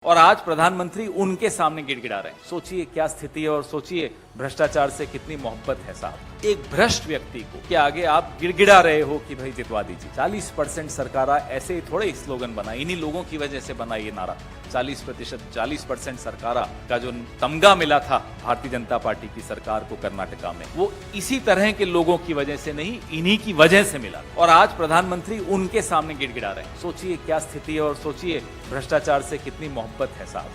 और आज प्रधानमंत्री उनके सामने गिड़गिड़ा रहे हैं। सोचिए क्या स्थिति है और सोचिए भ्रष्टाचार से कितनी मोहब्बत है साहब। एक भ्रष्ट व्यक्ति को के आगे आप गिड़गिड़ा रहे हो कि भाई जितवा दीजिए। 40% सरकारा ऐसे ही थोड़े स्लोगन बना, इन्हीं लोगों की वजह से बना ये नारा। 40% सरकारा का जो तमगा मिला था भारतीय जनता पार्टी की सरकार को कर्नाटका में, वो इसी तरह के लोगों की वजह से नहीं, इन्हीं की वजह से मिला। और आज प्रधानमंत्री उनके सामने गिड़गिड़ा रहे हैं। सोचिए क्या स्थिति है और सोचिए भ्रष्टाचार से कितनी मोहब्बत है साहब।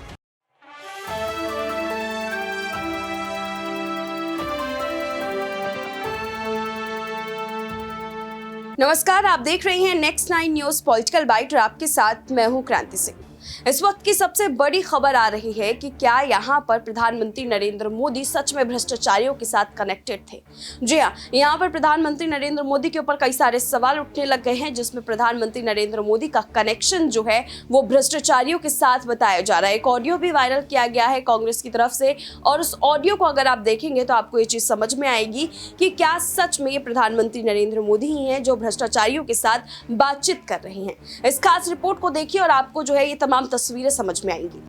नमस्कार, आप देख रहे हैं नेक्स्ट 9 न्यूज पॉलिटिकल बाइट और आपके साथ मैं हूं क्रांति सिंह। इस वक्त की सबसे बड़ी खबर आ रही है कि क्या यहां पर प्रधानमंत्री नरेंद्र मोदी सच में भ्रष्टाचारियों के साथ कनेक्टेड थे। जी हां, यहां पर प्रधानमंत्री नरेंद्र मोदी के ऊपर कई सारे सवाल उठने लग गए हैं, जिसमें प्रधानमंत्री नरेंद्र मोदी का कनेक्शन जो है वो भ्रष्टाचारियों के साथ बताया जा रहा है। एक ऑडियो भी वायरल किया गया है कांग्रेस की तरफ से, और उस ऑडियो को अगर आप देखेंगे तो आपको ये चीज समझ में आएगी कि क्या सच में ये प्रधानमंत्री नरेंद्र मोदी ही हैं जो भ्रष्टाचारियों के साथ बातचीत कर रहे हैं। इस खास रिपोर्ट को देखिए और आपको जो है ये तमाम तस्वीरें समझ में आएंगी।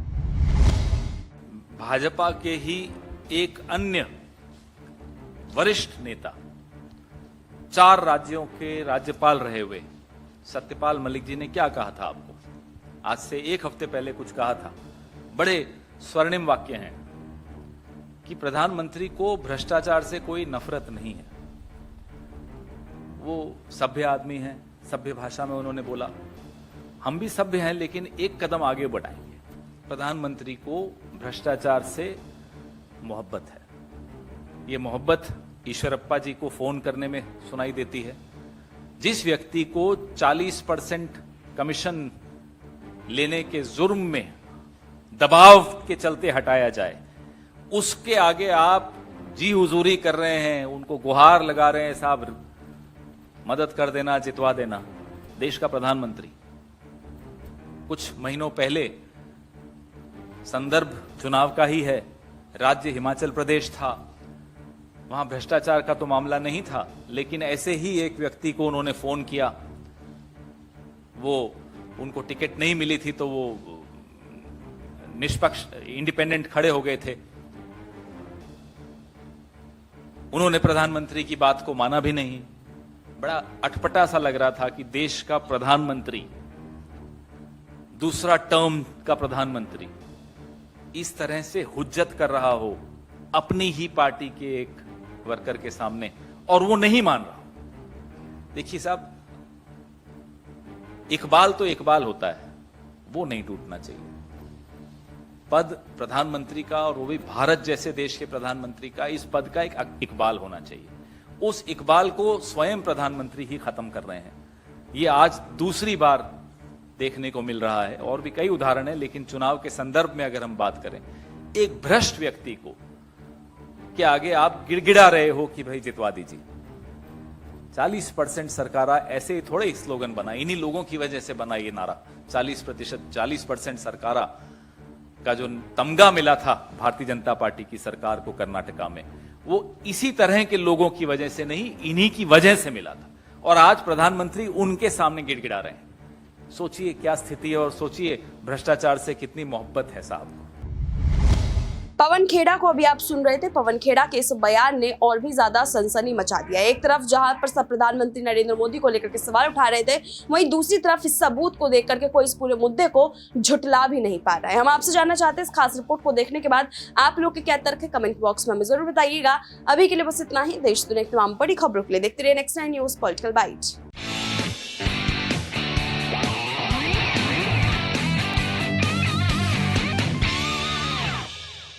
भाजपा के ही एक अन्य वरिष्ठ नेता, 4 राज्यों के राज्यपाल रहे हुए सत्यपाल मलिक जी ने क्या कहा था आपको? आज से 1 हफ्ते पहले कुछ कहा था। बड़े स्वर्णिम वाक्य हैं कि प्रधानमंत्री को भ्रष्टाचार से कोई नफरत नहीं है, वो सभ्य आदमी हैं। सभ्य भाषा में उन्होंने बोला हम भी सभ्य हैं लेकिन एक कदम आगे बढ़ाएंगे। प्रधानमंत्री को भ्रष्टाचार से मोहब्बत है। ये मोहब्बत ईश्वरप्पा जी को फोन करने में सुनाई देती है। जिस व्यक्ति को 40% कमीशन लेने के जुर्म में दबाव के चलते हटाया जाए, उसके आगे आप जी हुजूरी कर रहे हैं, उनको गुहार लगा रहे हैं, साहब मदद कर देना, जितवा देना। देश का प्रधानमंत्री कुछ महीनों पहले, संदर्भ चुनाव का ही है, राज्य हिमाचल प्रदेश था, वहां भ्रष्टाचार का तो मामला नहीं था, लेकिन ऐसे ही एक व्यक्ति को उन्होंने फोन किया। वो उनको टिकट नहीं मिली थी तो वो निष्पक्ष इंडिपेंडेंट खड़े हो गए थे। उन्होंने प्रधानमंत्री की बात को माना भी नहीं। बड़ा अटपटा सा लग रहा था कि देश का प्रधानमंत्री, दूसरा टर्म का प्रधानमंत्री, इस तरह से हुज्जत कर रहा हो अपनी ही पार्टी के एक वर्कर के सामने, और वो नहीं मान रहा। देखिए साहब, इकबाल तो इकबाल होता है, वो नहीं टूटना चाहिए। पद प्रधानमंत्री का, और वो भी भारत जैसे देश के प्रधानमंत्री का, इस पद का एक इकबाल होना चाहिए। उस इकबाल को स्वयं प्रधानमंत्री ही खत्म कर रहे हैं। ये आज दूसरी बार देखने को मिल रहा है, और भी कई उदाहरण है, लेकिन चुनाव के संदर्भ में अगर हम बात करें, एक भ्रष्ट व्यक्ति को के आगे आप गिड़गिड़ा रहे हो कि भाई जितवा दीजिए। 40% सरकारा ऐसे ही थोड़े स्लोगन बना, इन्हीं लोगों की वजह से बना ये नारा। 40% सरकारा का जो तमगा मिला था भारतीय जनता पार्टी की सरकार को कर्नाटका में, वो इसी तरह के लोगों की वजह से नहीं, इन्हीं की वजह से मिला था। और आज प्रधानमंत्री उनके सामने गिड़गिड़ा रहे हैं। सोचिए क्या स्थिति है और सोचिए भ्रष्टाचार से कितनी मोहब्बत है साहब। पवन खेड़ा को अभी आप सुन रहे थे। पवन खेड़ा के इस बयान ने और भी ज्यादा सनसनी मचा दिया। एक तरफ जहां पर सब प्रधानमंत्री नरेंद्र मोदी को लेकर के सवाल उठा रहे थे, वहीं दूसरी तरफ इस सबूत को देख करके कोई इस पूरे मुद्दे को झुटला भी नहीं पा रहा है। हम आपसे जानना चाहते हैं, इस खास रिपोर्ट को देखने के बाद आप लोग के क्या तर्क है, कमेंट बॉक्स में हमें जरूर बताइएगा। अभी के लिए बस इतना ही। देश दुनिया की तमाम बड़ी खबरों के लिए देखते रहिए नेक्स्ट 9 न्यूज पॉलिटिकल बाइट।